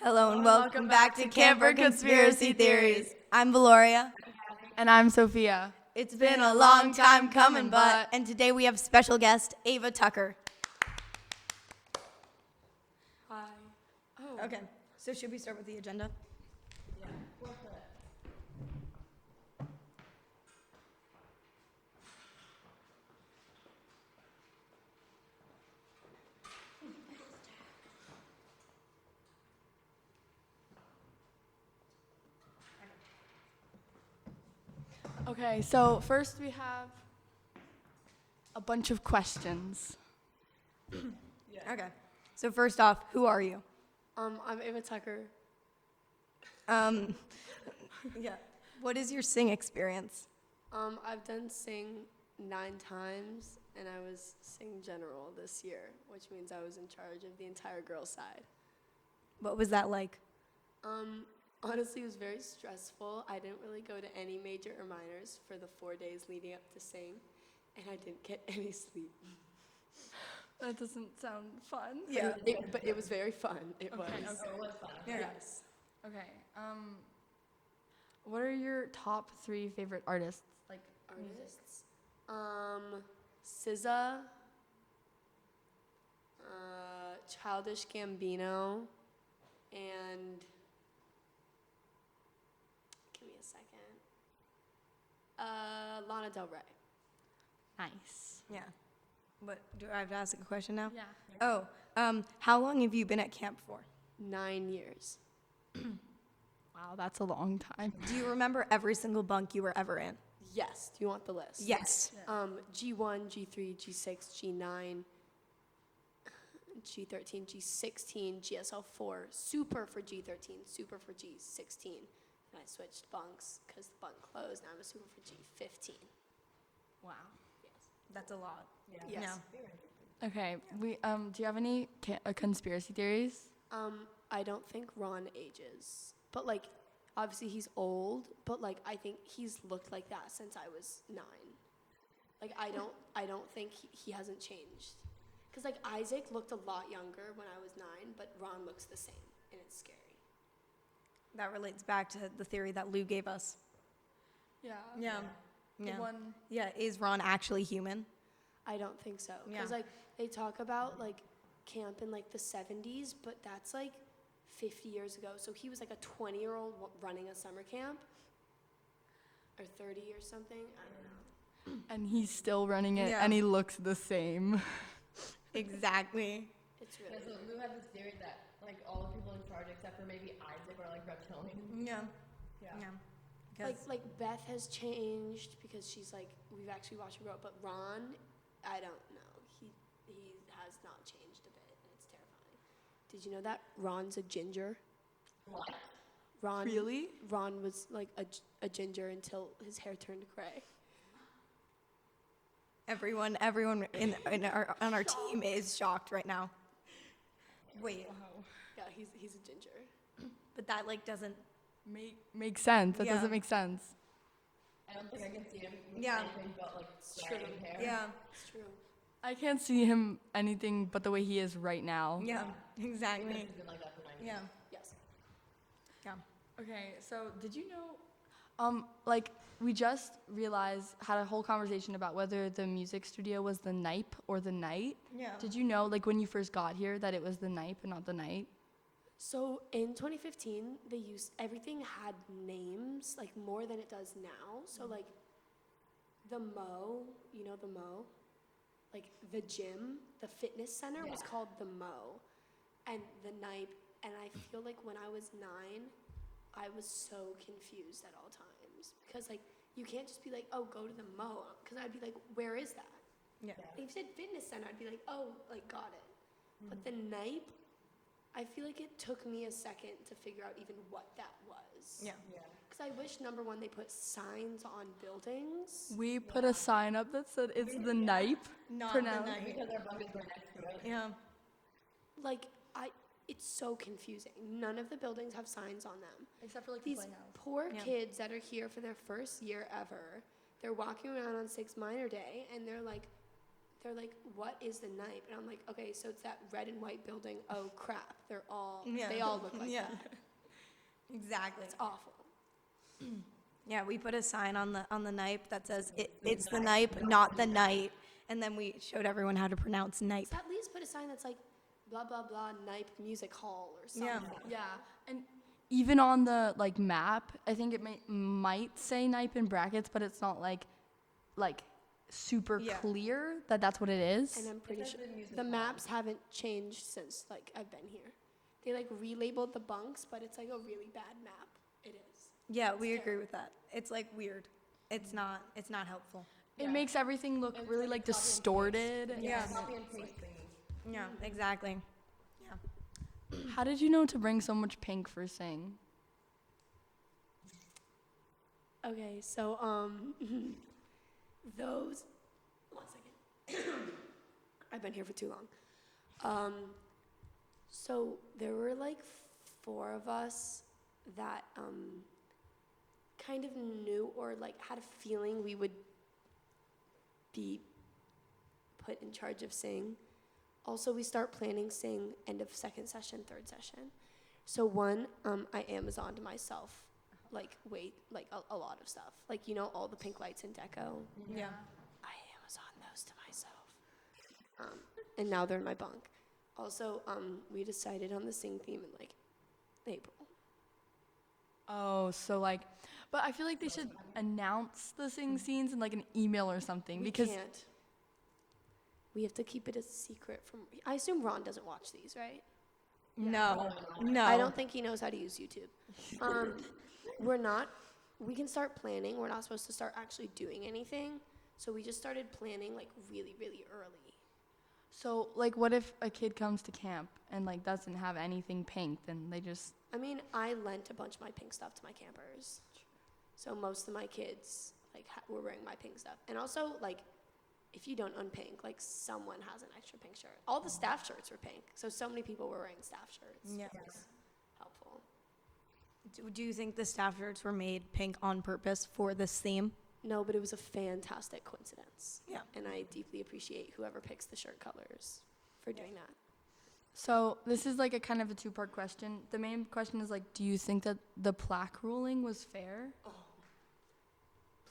Hello and welcome back to Camper Conspiracy Theories. I'm Veloria. And I'm Sofia. It's been a long time coming, and today we have special guest AVA Tucker. Hi. Oh. Okay, so should we start with the agenda? Yeah. Okay, so first we have a bunch of questions. Okay, so first off, who are you? I'm AVA Tucker. Yeah. What is your sing experience? I've done sing 9 times, and I was sing general this year, which means I was in charge of the entire girls' side. What was that like? Honestly, it was very stressful. I didn't really go to any major or minors for the 4 days leading up to sing, and I didn't get any sleep. That doesn't sound fun. Yeah. But it was very fun. It was. Okay, it was fun. Yeah. Yes. Okay. What are your top 3 favorite artists? Like Artists. SZA, Childish Gambino, and give me a second. Lana Del Rey. Nice. Yeah. What, do I have to ask a question now? Yeah. Oh, how long have you been at camp for? 9 years. Wow, that's a long time. Do you remember every single bunk you were ever in? Yes. Do you want the list? Yes. G1, G3, G6, G9, G13, G16, GSL4, super for G13, super for G16. And I switched bunks because the bunk closed. Now I'm a super for G15. Wow. Yes. That's a lot. Yes. Yeah. Okay. Do you have any conspiracy theories? I don't think Ron ages, but like, obviously he's old, but like, I think he's looked like that since I was 9. Like, I don't think he hasn't changed. Cause like Isaac looked a lot younger when I was 9, but Ron looks the same, and it's scary. That relates back to the theory that Lou gave us. Yeah. Yeah. The one. Yeah, is Ron actually human? I don't think so. Yeah. Cause like, they talk about like camp in like the 70s, but that's like 50 years ago. So he was like a 20-year-old running a summer camp, or 30 or something. I don't know. And he's still running it, Yeah. and he looks the same. Exactly. It's Yeah, really so weird. Lou had this theory that like all the people in charge except for maybe Isaac are like reptilian. Yeah. Yeah. Like Beth has changed because she's like, we've actually watched her grow up, but Ron, I don't know. He has not changed a bit, and it's terrifying. Did you know that Ron's a ginger? What? Ron Really? Ron was like a ginger until his hair turned gray. Everyone on our team is shocked right now. Wait, Yeah, he's a ginger. but that like doesn't. Makes sense. That Yeah. doesn't make sense. I don't think I can see him with Yeah. anything but like straggling hair. Yeah. It's true. I can't see him anything but the way he is right now. Yeah. Because Exactly. he's been like that for 9 years. Yeah. Yes. Yeah. Okay, so did you know, like we just realized, had a whole conversation about whether the music studio was the Nipe or the Night. Yeah. Did you know, like when you first got here, that it was the Nipe and not the Night? So in 2015, everything had names like more than it does now. So like the Mo, you know the Mo, like the gym, the fitness center was called the Mo, and the Nipe. And I feel like when I was 9, I was so confused at all times because like you can't just be like, oh, go to the Mo, because I'd be like, where is that? Yeah. If you said fitness center, I'd be like, oh, like got it. But the Nipe, I feel like it took me a second to figure out even what that was. Yeah. Because I wish, number one, they put signs on buildings. We put a sign up that said it's the Nipe. Not Pronounce- the night. Because our bunk is right next to it. Yeah. Like, it's so confusing. None of the buildings have signs on them. Except for like These poor Yeah. kids that are here for their first year ever, they're walking around on 6 Minor Day, and they're like they're like, what is the NIPE? And I'm like, okay, so it's that red and white building. Oh crap, they all look like that. Exactly. It's awful. Yeah, we put a sign on the NIPE that says it's the NIPE, not the night, and then we showed everyone how to pronounce NIPE. At least put a sign that's like blah blah blah NIPE Music Hall or something. Yeah. Yeah, and even on the like map, I think it might say NIPE in brackets, but it's not like super clear that that's what it is. And I'm pretty sure the maps haven't changed since like I've been here. They like relabeled the bunks, but it's like a really bad map. It is. Yeah, we agree with that. It's like weird. It's not helpful. It makes everything look really like distorted. Yeah. Copy and paste things. Yeah, exactly. Yeah. How did you know to bring so much pink for Sing? Okay, so those 1 second. I've been here for too long. So there were like 4 of us that kind of knew or like had a feeling we would be put in charge of Sing. Also, we start planning Sing end of 2nd session, 3rd session. So one, I Amazoned myself a lot of stuff. Like, you know, all the pink lights in deco. Yeah. I Amazoned those to myself. And now they're in my bunk. Also, we decided on the Sing theme in like April. Oh, so like, but I feel like they should announce the Sing scenes in like an email or something We because can't. We have to keep it a secret from. I assume Ron doesn't watch these, right? No. I don't think he knows how to use YouTube. We can start planning. We're not supposed to start actually doing anything. So we just started planning like really, really early. So like, what if a kid comes to camp and like doesn't have anything pink? Then they just. I mean, I lent a bunch of my pink stuff to my campers. So most of my kids like were wearing my pink stuff. And also like, if you don't own pink, like someone has an extra pink shirt. All the staff shirts were pink. So many people were wearing staff shirts. Yeah. It was helpful. Do you think the staff shirts were made pink on purpose for this theme? No, but it was a fantastic coincidence. Yeah. And I deeply appreciate whoever picks the shirt colors for doing that. So this is like a kind of a 2-part question. The main question is like, do you think that the plaque ruling was fair?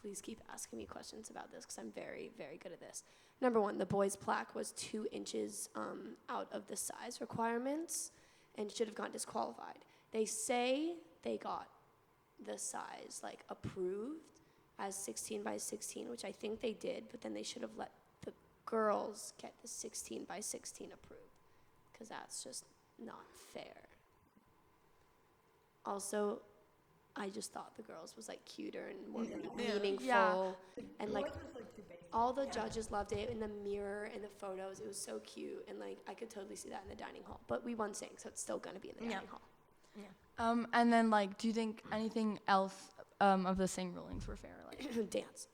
Please keep asking me questions about this because I'm very, very good at this. Number 1, the boys' plaque was 2 inches out of the size requirements and should have gotten disqualified. They say they got the size like approved as 16 by 16, which I think they did, but then they should have let the girls get the 16 by 16 approved because that's just not fair. Also, I just thought the girls was like cuter and more meaningful. Yeah. And like all the judges loved it in the mirror and the photos. It was so cute and like I could totally see that in the dining hall. But we won Sing, so it's still gonna be in the dining hall. And then like, do you think anything else of the Sing rulings were fair? Like Dance.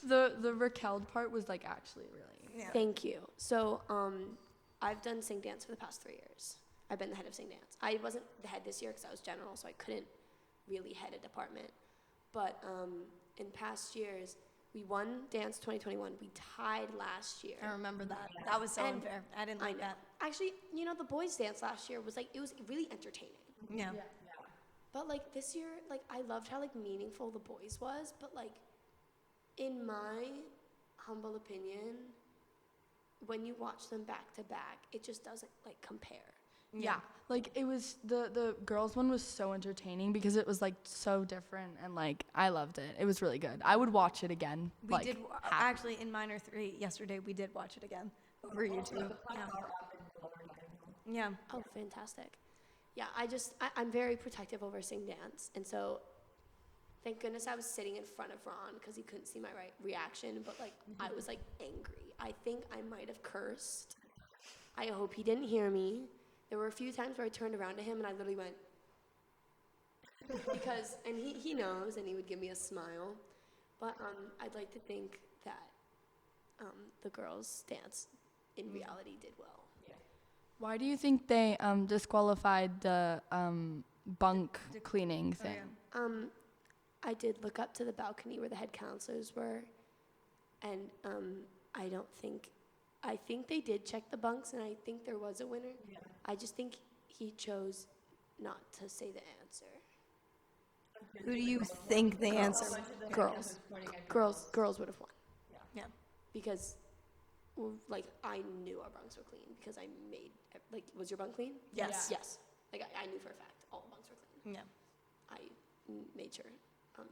the Raquel part was like actually really. Yeah. Thank you. So I've done Sing Dance for the past 3 years. I've been the head of Sing Dance. I wasn't the head this year because I was general, so I couldn't really head a department. But in past years, we won Dance 2021. We tied last year. I remember that. That was so And unfair. I didn't I like know. that. Actually, you know, the boys' dance last year was like, it was really entertaining. Yeah. But like this year, like I loved how like meaningful the boys was, but like in my humble opinion, when you watch them back to back, it just doesn't like compare. Yeah, like it was the girls one was so entertaining because it was like so different and like I loved it. It was really good. I would watch it again. We like, did actually in minor 3 yesterday. We did watch it again over YouTube. Yeah. Oh, fantastic. Yeah, I'm very protective over Sing Dance. And so thank goodness I was sitting in front of Ron because he couldn't see my reaction. But like, I was like angry. I think I might have cursed. I hope he didn't hear me. There were a few times where I turned around to him and I literally went, because, and he knows and he would give me a smile. But I'd like to think that the girls' dance in reality did well. Why do you think they disqualified the bunk cleaning thing? I did look up to the balcony where the head counselors were, And I think they did check the bunks, and I think there was a winner. Yeah. I just think he chose not to say the answer. Who do you think the answer? Girls. Girls would have won. Yeah. Because, like, I knew our bunks were clean because I made, like, was your bunk clean? Yes. Yes. Like, I knew for a fact all the bunks were clean. Yeah. I made sure.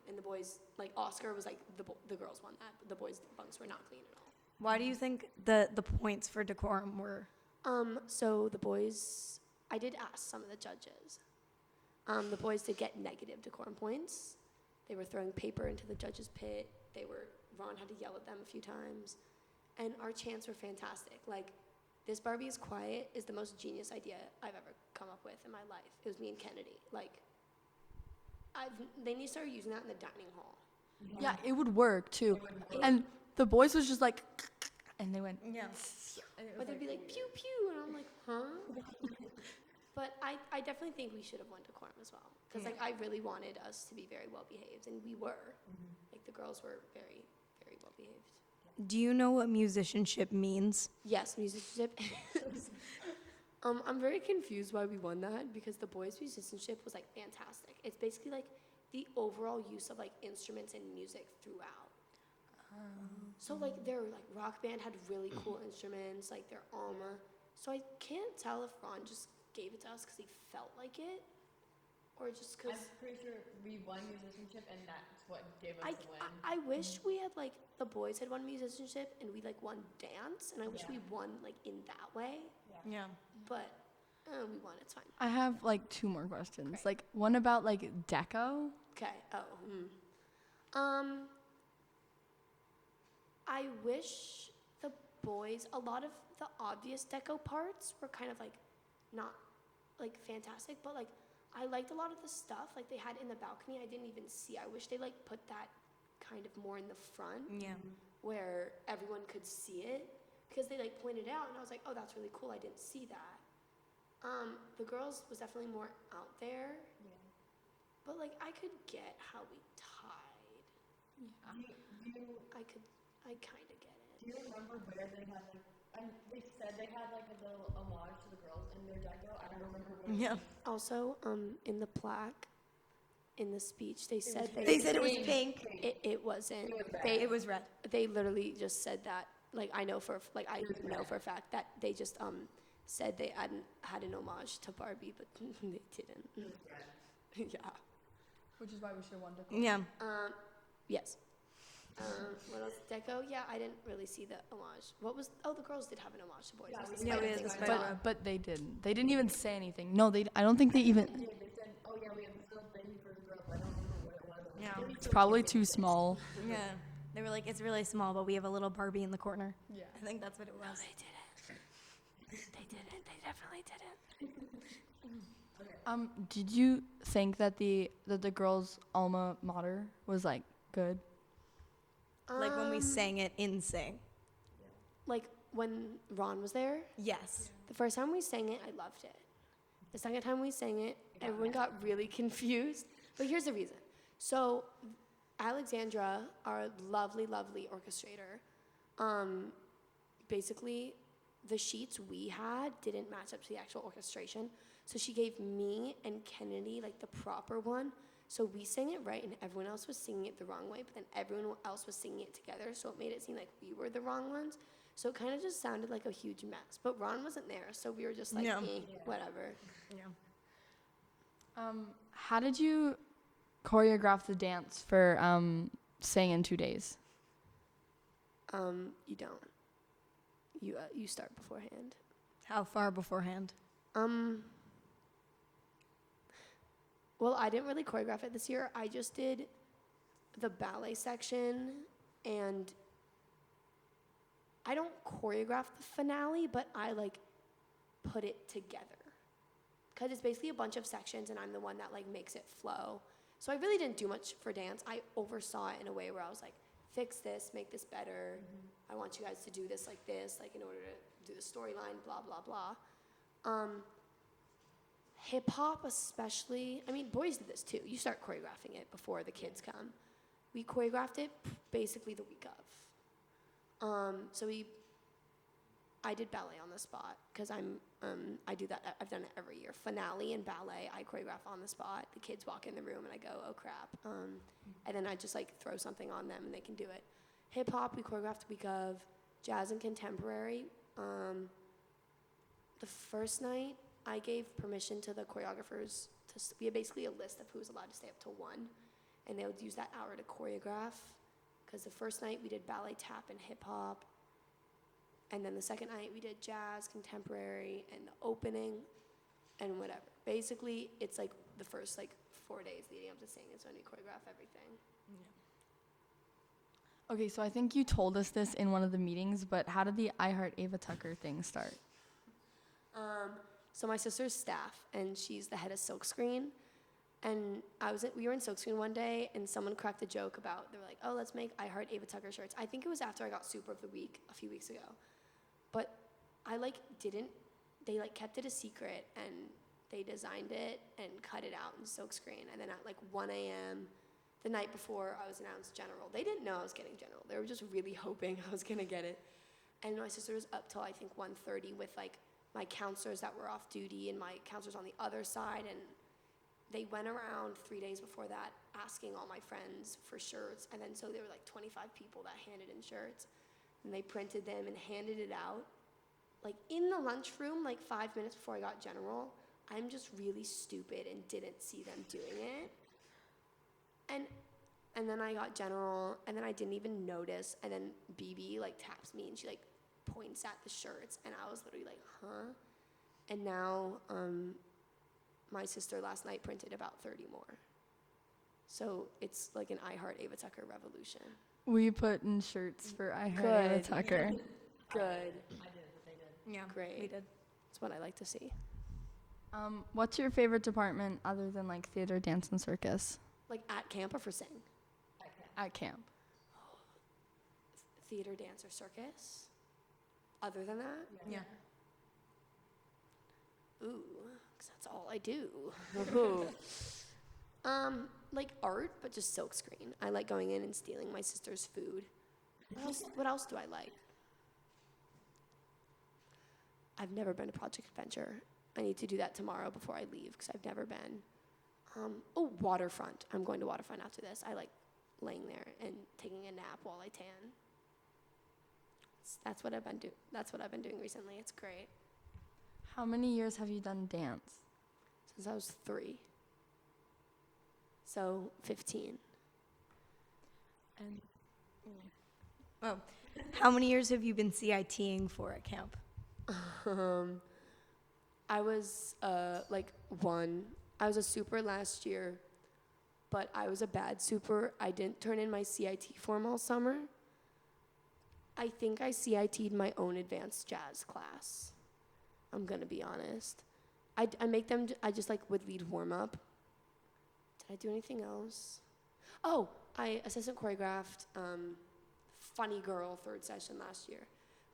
And the boys, like, Oscar was like, the girls won that, but the boys' bunks were not clean at all. Why do you think the points for decorum were? So the boys, I did ask some of the judges. The boys did get negative decorum points. They were throwing paper into the judges' pit. Ron had to yell at them a few times. And our chants were fantastic. Like, this Barbie is quiet is the most genius idea I've ever come up with in my life. It was me and Kennedy. Like, they need to start using that in the dining hall. Yeah, it would work too. And the boys was just like, and they went. Yeah. But they'd be like, pew, pew, and I'm like, huh? But I definitely think we should have won decorum as well. Because, like, I really wanted us to be very well behaved, and we were. Like, the girls were very, very well behaved. Do you know what musicianship means? Yes, musicianship. I'm very confused why we won that, because the boys' musicianship was, like, fantastic. It's basically, like, the overall use of, like, instruments and music throughout. So, like, their, like, rock band had really cool instruments, like, their Alma. So I can't tell if Ron just gave it to us because he felt like it, or just because... I'm pretty sure we won musicianship, and that's what gave us the win. I wish we had, like, the boys had won musicianship, and we, like, won dance, and I wish we won, like, in that way. Yeah. But we won, it's fine. I have like 2 more questions. Like one about like deco. Okay. I wish the boys, a lot of the obvious deco parts were kind of like not like fantastic, but like I liked a lot of the stuff like they had in the balcony. I didn't even see. I wish they like put that kind of more in the front Yeah. where everyone could see it, because they like pointed out and I was like, oh, that's really cool. I didn't see that. The girls was definitely more out there. Yeah. But, like, I could get how we tied. I kind of get it. Do you remember where they had, like, they said they had, like, a little homage to the girls in their deco? I don't remember what Yeah. it was. Also, in the plaque, in the speech, they said They said it was pink. it wasn't. It was red. They literally just said that. Like, I know for a fact that they just said they had an homage to Barbie, but they didn't. Yeah. Which is why we should have won deco. Yeah. Yes. What else? Deco? Yeah, I didn't really see the homage. What was? Oh, the girls did have an homage to boys. Yeah, It was we the did. spider Yeah, we thing. had the spider. But they didn't. They didn't even say anything. No, I don't think they even. Yeah, they said, oh, yeah, we have this little thing for the girls. I don't remember what it was. Yeah. It's probably too small. Yeah. They were like, it's really small, but we have a little Barbie in the corner. Yeah. I think that's what it No, was. they didn't. They didn't. They definitely didn't. Did you think that the girls' alma mater was like good? Like when we sang it in Sing. Like when Ron was there, Yes. the first time we sang it, I loved it. The second time we sang it, everyone got really confused. But here's the reason. So Alexandra, our lovely, lovely orchestrator, basically the sheets we had didn't match up to the actual orchestration. So she gave me and Kennedy like the proper one. So we sang it right and everyone else was singing it the wrong way, but then everyone else was singing it together. So it made it seem like we were the wrong ones. So it kind of just sounded like a huge mess. But Ron wasn't there, so we were just like, Yeah. whatever. Yeah. How did you choreograph the dance for Sing in 2 days? You don't. You start beforehand. How far beforehand? Well, I didn't really choreograph it this year. I just did the ballet section, and I don't choreograph the finale, but I like put it together. Because it's basically a bunch of sections, and I'm the one that like makes it flow. So I really didn't do much for dance. I oversaw it in a way where I was like, fix this, make this better. I want you guys to do this, like in order to do the storyline, blah, blah, blah. Hip hop especially, I mean, boys do this too. You start choreographing it before the kids come. We choreographed it basically the week of. So I did ballet on the spot because I do that. I've done it every year. Finale and ballet, I choreograph on the spot. The kids walk in the room and I go, oh crap. And then I just like throw something on them and they can do it. Hip hop, we choreographed week of. Jazz and contemporary. The first night, I gave permission to the choreographers we had basically a list of who was allowed to stay up till 1, and they would use that hour to choreograph. Because the first night we did ballet, tap, and hip hop. And then the second night we did jazz, contemporary, and the opening, and whatever. Basically, it's like the first like 4 days leading up to sing is when we choreograph everything. Okay, so I think you told us this in one of the meetings, but how did the I Heart AVA Tucker thing start? So my sister's staff, and she's the head of Silkscreen. And we were in Silkscreen one day, and someone cracked a joke about, they were like, oh, let's make I Heart AVA Tucker shirts. I think it was after I got Super of the Week a few weeks ago. But I they kept it a secret, and they designed it and cut it out in Silkscreen. And then at like 1 a.m., the night before I was announced general, they didn't know I was getting general. They were just really hoping I was gonna get it. And my sister was up till I think 1:30 with like my counselors that were off duty and my counselors on the other side, and they went around 3 days before that asking all my friends for shirts, and then so there were like 25 people that handed in shirts, and they printed them and handed it out. Like in the lunchroom, like 5 minutes before I got general, I'm just really stupid and didn't see them doing it. And then I got general, and then I didn't even notice, and then BB like taps me and she like points at the shirts, and I was literally like, huh? And now my sister last night printed about 30 more. So it's like an I Heart AVA Tucker revolution. We put in shirts for I Heart AVA Tucker. Good. I did, but they did. Yeah, Great. we did. That's what I like to see. What's your favorite department other than like theater, dance, and circus? Like at camp or for sing? At camp. Theater, dance, or circus? Other than that? Yeah. Ooh, 'cause that's all I do. Like art, but just silkscreen. I like going in and stealing my sister's food. What else do I like? I've never been to Project Adventure. I need to do that tomorrow before I leave because I've never been. Waterfront. I'm going to Waterfront after this. I like laying there and taking a nap while I tan. That's what I've been doing recently. It's great. How many years have you done dance? Since I was 3. So 15. And Oh, how many years have you been CITing for at camp? I was like 1. I was a super last year, but I was a bad super. I didn't turn in my CIT form all summer. I think I CIT'd my own advanced jazz class. I'm gonna be honest. I just like would lead warm up. Did I do anything else? Oh, I assistant choreographed Funny Girl 3rd session last year,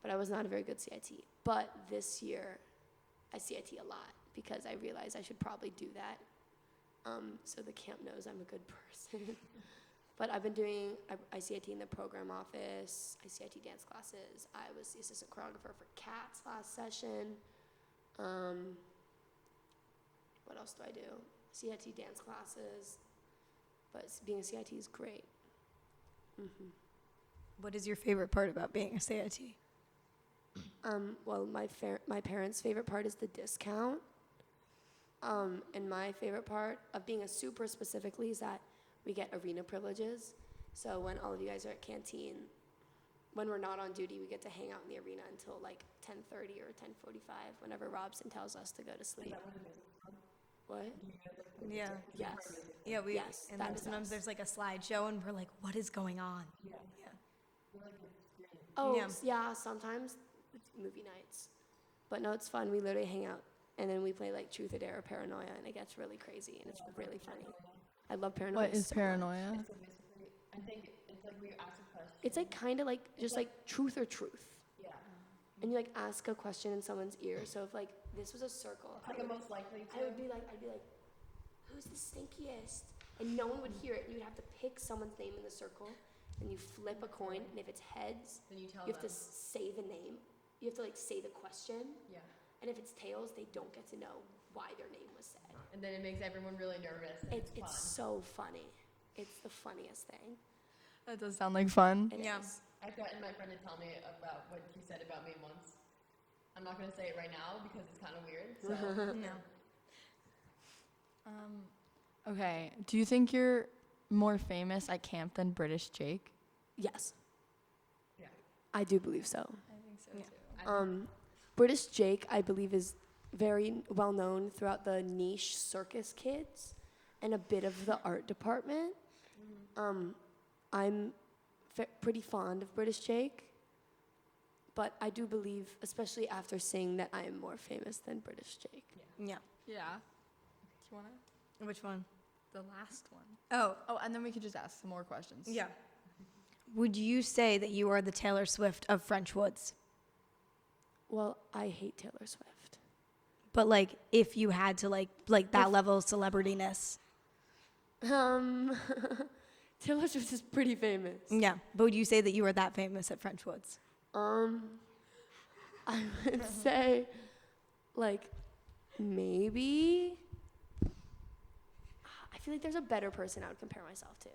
but I was not a very good CIT. But this year, I CIT a lot because I realized I should probably do that so the camp knows I'm a good person. But I've been I CIT in the program office, I CIT dance classes, I was the assistant choreographer for Cats last session. What else do I do? CIT dance classes, but being a CIT is great. Mm-hmm. What is your favorite part about being a CIT? Well, my parents' favorite part is the discount. And my favorite part of being a super specifically is that we get arena privileges. So when all of you guys are at canteen, when we're not on duty, we get to hang out in the arena until like 10:30 or 10:45, whenever Robson tells us to go to sleep. What? Yeah. Yes. Yeah, Yes, and that then is sometimes us. there's like a slideshow and we're like, what is going on? Yeah. Oh, Yeah. yeah, sometimes it's movie nights. But no, it's fun. We literally hang out, and then we play like Truth or Dare or Paranoia, and it gets really crazy, and it's really funny. I love Paranoia. what is so much. paranoia? So basically, I think it's like we ask a question. It's like kind of like just like truth or truth. Yeah. And you like ask a question in someone's ear. So if like this was a circle, It's like a most likely to. I'd be like, who's the stinkiest? And no one would hear it. You would have to pick someone's name in the circle, and you flip a coin, and if it's heads, Then you tell you have to them. say the name. You have to like say the question, Yeah. and if it's tails, they don't get to know why their name was said. And then it makes everyone really nervous. And it's fun. It's so funny. It's the funniest thing. That does sound like fun. It Yeah. is. I've gotten my friend to tell me about what he said about me once. I'm not gonna say it right now because it's kind of weird. So. No. Okay. Do you think you're more famous at camp than British Jake? Yes, Yeah. I do believe so. I think so Yeah. too. British Jake, I believe, is very well known throughout the niche circus kids and a bit of the art department. I'm pretty fond of British Jake, but I do believe, especially after seeing that I am more famous than British Jake. Yeah. Yeah. Do you wanna? Which one? The last one. Oh, Oh, and then we could just ask some more questions. yeah. Would you say that you are the Taylor Swift of French Woods? Well, I hate Taylor Swift. But like, if you had to like that level of celebrityness. Taylor Swift is pretty famous. Yeah. But would you say that you are that famous at French Woods? I would say, like, maybe. I feel like there's a better person I would compare myself to.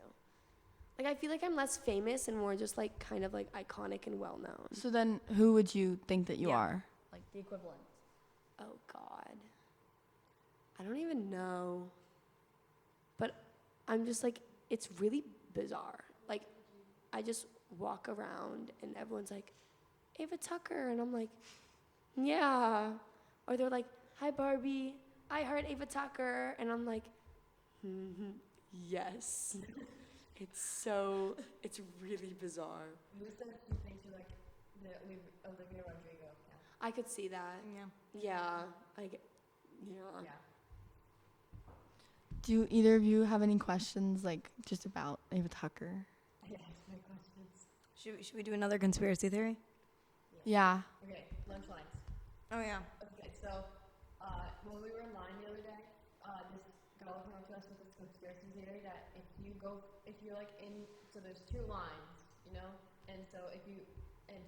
Like, I feel like I'm less famous and more just, like, kind of, like, iconic and well-known. So then, who would you think that you Yeah. are? Like the equivalent. Oh, God. I don't even know. But I'm just, like, it's really bizarre. Like, I just walk around and everyone's like, Ava Tucker. And I'm like, yeah. Or they're like, hi, Barbie. I heard Ava Tucker. And I'm like, yes. It's really bizarre. Who said he thinks you're like the Olivia Rodrigo? I could see that. Yeah. Yeah. Yeah. Do either of you have any questions, like, just about Ava Tucker? Yeah. My questions. Should we do another conspiracy theory? Yeah. Okay. Lunch lines. Oh yeah. Okay. So when we were in line the other day, this girl came up to us with this conspiracy theory that if you're like so there's two lines, you know, and so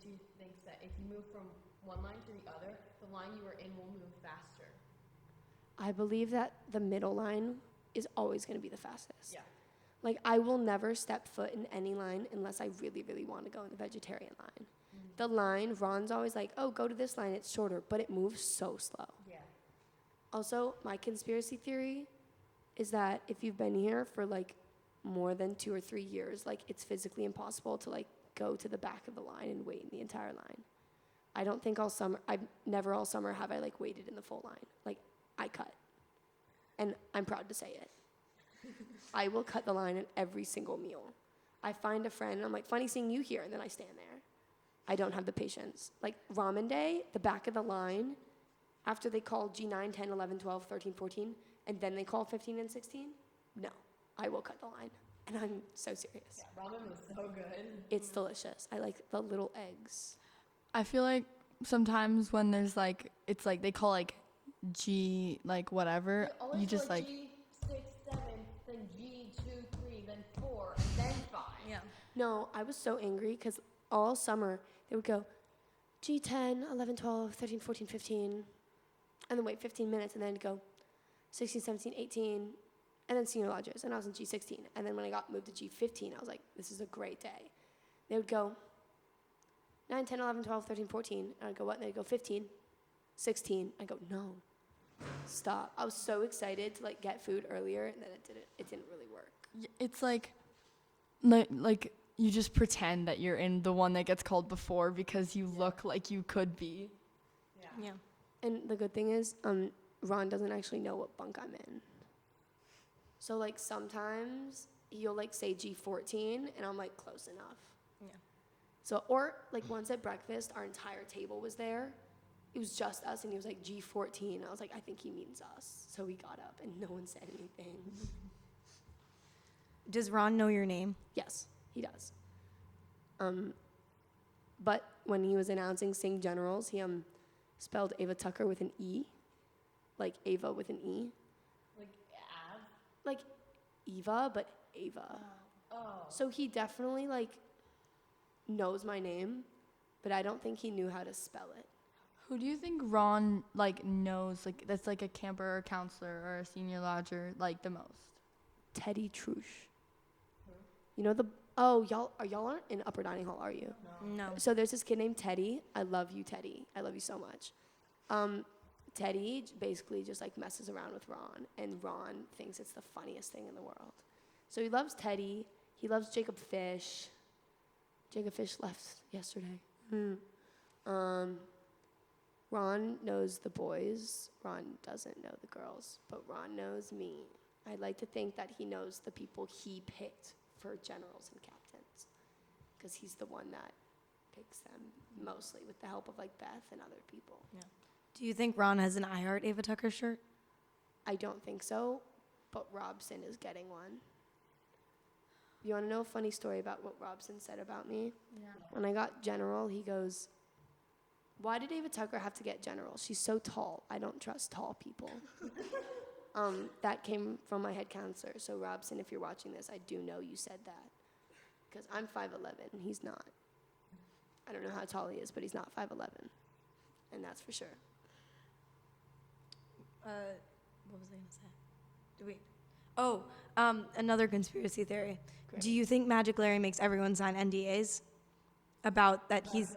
she thinks that if you move from one line to the other, the line you were in will move faster. I believe that the middle line is always going to be the fastest. Yeah. Like, I will never step foot in any line unless I really, really want to go in the vegetarian line. The line, Ron's always like, oh, go to this line, it's shorter, but it moves so slow. Yeah. Also, my conspiracy theory is that if you've been here for, like, more than 2 or 3 years, like, it's physically impossible to, like, go to the back of the line and wait in the entire line. I don't think never all summer have I, like, waited in the full line. Like, I cut. And I'm proud to say it. I will cut the line at every single meal. I find a friend, and I'm like, funny seeing you here, and then I stand there. I don't have the patience. Like, ramen day, the back of the line, after they call G9, 10, 11, 12, 13, 14, and then they call 15 and 16, no, I will cut the line. And I'm so serious. Yeah. Ramen was so good. It's delicious. I like the little eggs. I feel like sometimes when there's, like, it's like they call, like, G, like, whatever, you just, like, G6, 7, then G2, 3, then 4, and then 5. Yeah. No, I was so angry because all summer they would go G10, 11, 12, 13, 14, 15, and then wait 15 minutes and then go 16, 17, 18, and then senior lodges, and I was in G16. And then when I got moved to G15, I was like, this is a great day. They would go 9, 10, 11, 12, 13, 14, and I'd go, what? And they'd go 15, 16. I go, no, stop. I was so excited to, like, get food earlier, and then it didn't really work. it's like you just pretend that you're in the one that gets called before because you look like you could be. Yeah. Yeah. And the good thing is, Ron doesn't actually know what bunk I'm in. So, like, sometimes he'll, like, say G14, and I'm like, close enough. Yeah. So, or, like, once at breakfast, our entire table was there. It was just us, and he was like, G14. I was like, I think he means us. So we got up, and no one said anything. Does Ron know your name? Yes, he does. But when he was announcing Sing Generals, he spelled Ava Tucker with an E, like Ava with an E, Like Av? like Eva, but Ava. Oh. So he definitely, like, knows my name, but I don't think he knew how to spell it. Who do you think Ron like knows, like that's like a camper or counselor or a senior lodger, like the most? Teddy Trush. You know y'all aren't in upper dining hall, are you? No. So there's this kid named Teddy. I love you, Teddy. I love you so much. Teddy basically just like messes around with Ron, and Ron thinks it's the funniest thing in the world. So he loves Teddy. He loves Jacob Fish. Jacob Fish left yesterday. Ron knows the boys. Ron doesn't know the girls, but Ron knows me. I'd like to think that he knows the people he picked for generals and captains, because he's the one that picks them mostly with the help of like Beth and other people. Yeah. Do you think Ron has an I Heart Ava Tucker shirt? I don't think so, but Robson is getting one. You want to know a funny story about what Robson said about me? Yeah. When I got general, he goes, "Why did Ava Tucker have to get general? She's so tall. I don't trust tall people." That came from my head counselor. So Robson, if you're watching this, I do know you said that. Because I'm 5'11", and he's not. I don't know how tall he is, but he's not 5'11". And that's for sure. What was I going to say? Another conspiracy theory. Great. Do you think Magic Larry makes everyone sign NDAs about that he's...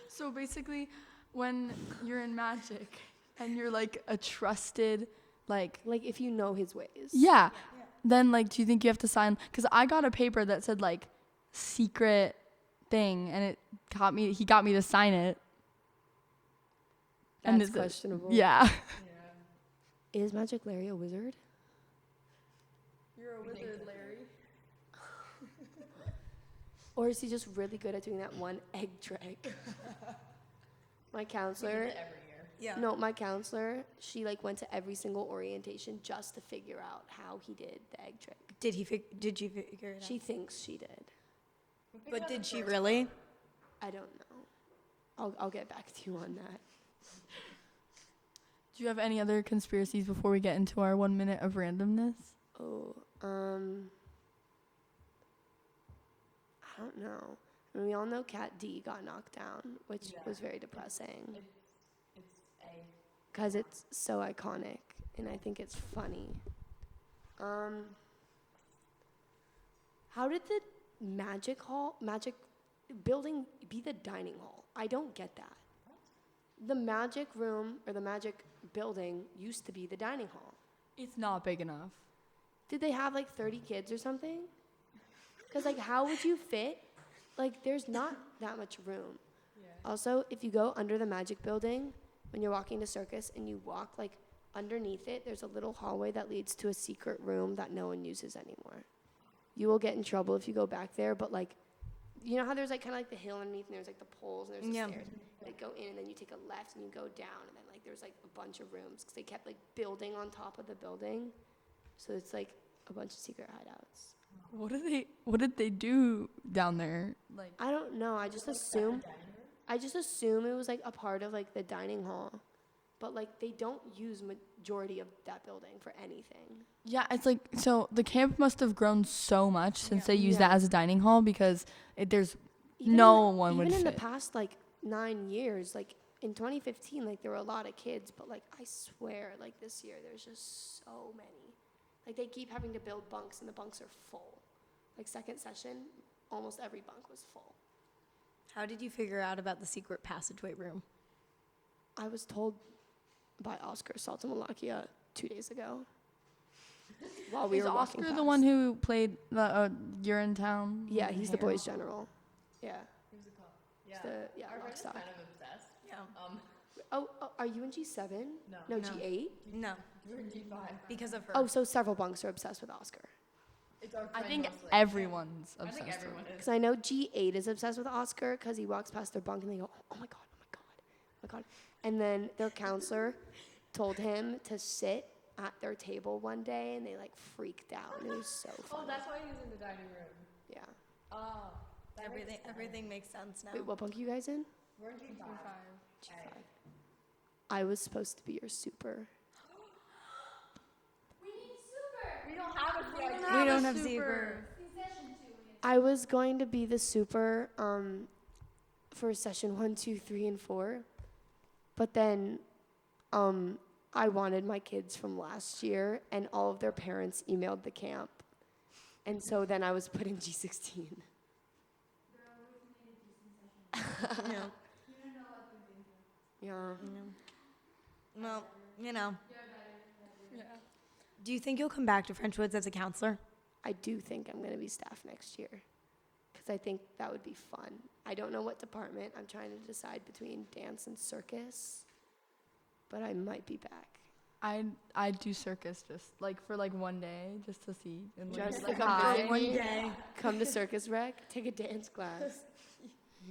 So basically, when you're in Magic and you're like a trusted, like Like, if you know his ways. yeah, then like do you think you have to sign? Because I got a paper that said like secret thing, and he got me to sign it. And That's it's a- questionable. Yeah. Is Magic Larry a wizard? You're a wizard, Larry. Or is he just really good at doing that one egg trick? My counselor, Every year. Yeah. no, my counselor, she like went to every single orientation just to figure out how he did the egg trick. Did you figure it She thinks she did. out? But did she really? I don't know. I'll get back to you on that. Do you have any other conspiracies before we get into our 1 minute of randomness? Oh, I don't know. I mean, we all know Cat D got knocked down, which was very depressing. It's A. Because it's so iconic, and I think it's funny. How did the magic building be the dining hall? I don't get that. The magic room or the magic building used to be the dining hall. It's not big enough. Did they have like 30 kids or something? Because like, how would you fit? Like, there's not that much room. Yeah. Also, if you go under the magic building, when you're walking to Circus and you walk like underneath it, there's a little hallway that leads to a secret room that no one uses anymore. You will get in trouble if you go back there, but like, you know how there's like kind of like the hill underneath and there's like the poles and there's the Yeah. stairs. Like go in and then you take a left and you go down and then like there's like a bunch of rooms because they kept like building on top of the building. So it's like a bunch of secret hideouts. What did they do down there? Like I don't know. I just assume it was like a part of like the dining hall, but like they don't use majority of that building for anything. yeah, it's like so the camp must have grown so much since they used Yeah. that as a dining hall because there's Even no one would Even in fit. the past like 9 years, like in 2015, like there were a lot of kids, but like I swear, like this year there's just so many. Like they keep having to build bunks and the bunks are full. Like second session, almost every bunk was full. How did you figure out about the secret passageway room? I was told by Oscar Saltamalakia 2 days ago. While we Is were walking Oscar the past. one who played the Urinetown? Yeah, he's the Harold? boys' general. Yeah. Who's it called? He's Yeah. the Our rock friend's star. kind of obsessed. Yeah. Oh, are you in G7? No. No, No. G8? No, We're in G5. because of her. Oh, so several bunks are obsessed with Oscar. It's our I friend think mostly. everyone's I obsessed think with everyone it. is. Because I know G8 is obsessed with Oscar because he walks past their bunk and they go, oh my God, oh my God, oh my God. And then their counselor told him to sit at their table one day and they like freaked out. And it was so Oh, funny. that's why he was in the dining room. Yeah. Oh. that makes sense. Everything makes sense now. Wait, what bunk are you guys in? We're in G5. G5. I was supposed to be your super. We don't have a We don't have super. I was going to be the super for session 1, 2, 3, and 4, but then I wanted my kids from last year, and all of their parents emailed the camp, and so then I was put in G16. Yeah. Yeah. Well, you know. Do you think you'll come back to French Woods as a counselor? I do think I'm going to be staff next year because I think that would be fun. I don't know what department. I'm trying to decide between dance and circus, but I might be back. I'd do circus just like for like one day just to see and Just like to come hi. visit one me. day. Come to Circus Rec, take a dance class.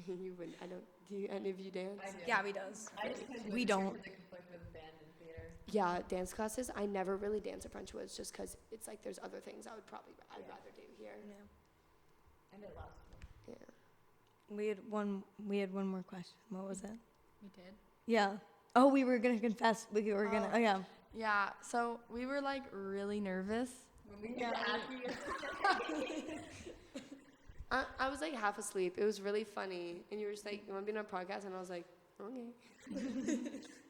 You wouldn't. I don't. Do you, any of you dance? I do. Gabby does. I just couldn't do We it don't. because it conflicts with band and theater. Yeah, dance classes. I never really dance at French Woods just because it's like there's other things I'd rather do here. And it lasts. Yeah. We had one more question. What was it? We did. Yeah. Oh, we were gonna confess. We were gonna. Oh yeah. Yeah, so we were like really nervous. When we I was like half asleep. It was really funny, and you were just like, "You want to be on a podcast?" And I was like, "Okay."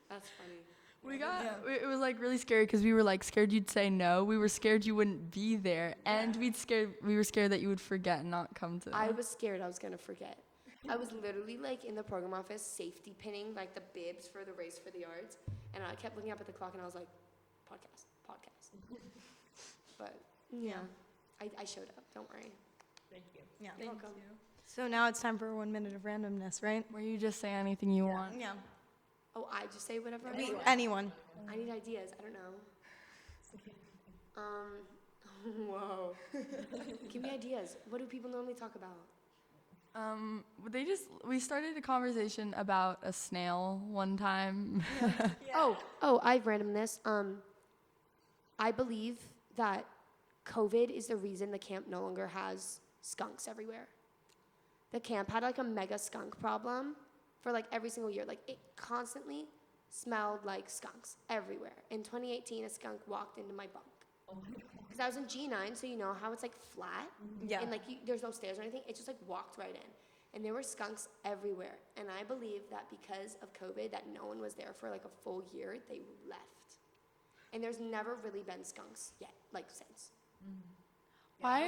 That's funny. It was like really scary because we were like scared you'd say no. We were scared you wouldn't be there, and we were scared that you would forget and not come to. I was scared I was gonna forget. I was literally like in the program office safety pinning like the bibs for the race for the yards, and I kept looking up at the clock and I was like, podcast. But yeah, I showed up. Don't worry. Thank you. Yeah. You're welcome. So now it's time for 1 minute of randomness, right? Where you just say anything you want. Yeah. Oh, I just say whatever I want. Anyone. I need ideas. I don't know. Whoa. Give me ideas. What do people normally talk about? We started a conversation about a snail one time. Oh, I've randomness. I believe that COVID is the reason the camp no longer has skunks everywhere. The camp had like a mega skunk problem for like every single year. Like it constantly smelled like skunks everywhere. In 2018, a skunk walked into my bunk. Because I was in G9, so you know how it's like flat? Yeah. And like there's no stairs or anything. It just like walked right in. And there were skunks everywhere. And I believe that because of COVID, that no one was there for like a full year, they left. And there's never really been skunks yet, like since. Why?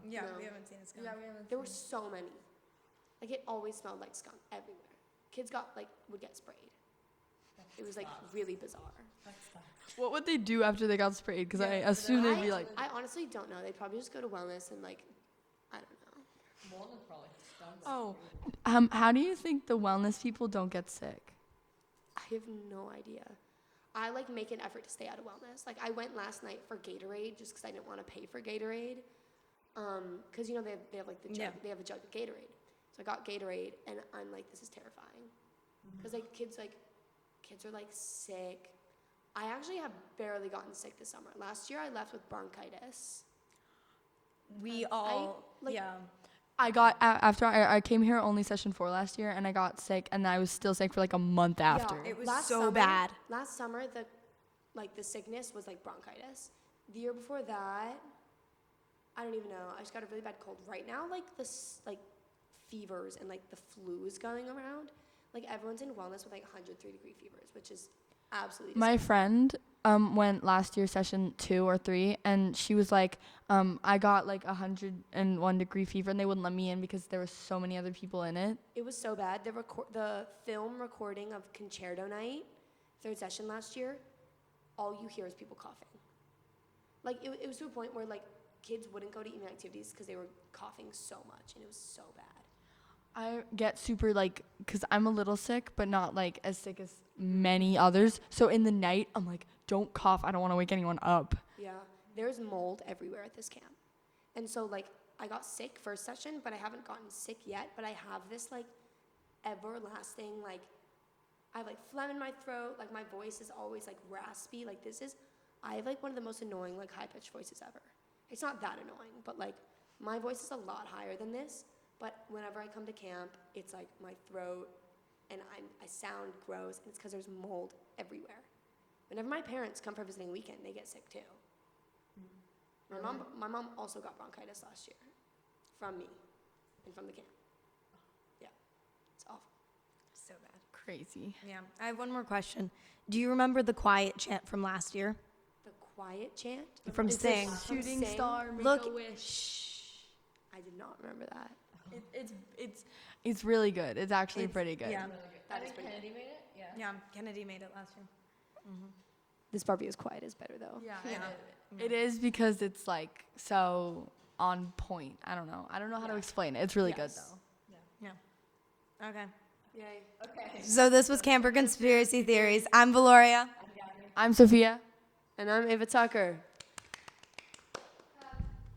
Yeah, No. we haven't seen a skunk. There were so many. Like it always smelled like skunk everywhere. Kids would get sprayed. It was like really bizarre. What would they do after they got sprayed? Because I assume they'd be like, I honestly don't know. They'd probably just go to wellness and like, I don't know. oh, how do you think the wellness people don't get sick? I have no idea. I like make an effort to stay out of wellness. Like I went last night for Gatorade just because I didn't want to pay for Gatorade. Because you know they have like the jug, they have a jug of Gatorade. So I got Gatorade and I'm like, this is terrifying. Because like kids are like sick. I actually have barely gotten sick this summer. Last year I left with bronchitis. We all, like- yeah. I got after I came here only session 4 last year, and I got sick, and I was still sick for like a month after. Yeah, It was last so summer- bad. Last summer the sickness was like bronchitis. The year before that, I don't even know. I just got a really bad cold. Right now, like this like fevers and like the flu is going around. Like everyone's in wellness with like 103-degree fevers, which is absolutely My disgusting. friend went last year session 2 or 3, and she was like, I got like 101-degree fever, and they wouldn't let me in because there were so many other people in it. It was so bad. The film recording of Concerto Night, 3rd session last year, all you hear is people coughing. Like it was to a point where like kids wouldn't go to evening activities because they were coughing so much, and it was so bad. I get super like, because I'm a little sick, but not like as sick as many others. So in the night, I'm like, don't cough. I don't want to wake anyone up. Yeah, there's mold everywhere at this camp. And so, like, I got sick first session, but I haven't gotten sick yet. But I have this, like, everlasting, like, I have, like, phlegm in my throat. Like, my voice is always, like, raspy. Like, I have, like, one of the most annoying, like, high-pitched voices ever. It's not that annoying, but, like, my voice is a lot higher than this. But whenever I come to camp, it's, like, my throat, and I sound gross, and it's because there's mold everywhere. Whenever my parents come for visiting weekend, they get sick too. My mom also got bronchitis last year from me and from the camp. Yeah, it's awful. So bad. Crazy. Yeah. I have one more question. Do you remember the quiet chant from last year? The quiet chant From Is Sing. this from Shooting Sing? star, make Look- a wish. Shh. I did not remember that. It's really good. It's actually It's- pretty good. Yeah. Really good. That I is think pretty Kennedy made it. Yeah. Yeah. Kennedy made it last year. This Barbie is quiet is better though. Yeah, Yeah. it is because it's like so on point. I don't know how to explain it. It's really good Yes. though. Yeah. Okay. Yay. Okay. So this was Camper Conspiracy Theories. I'm Veloria. I'm Sofia. And I'm Ava Tucker.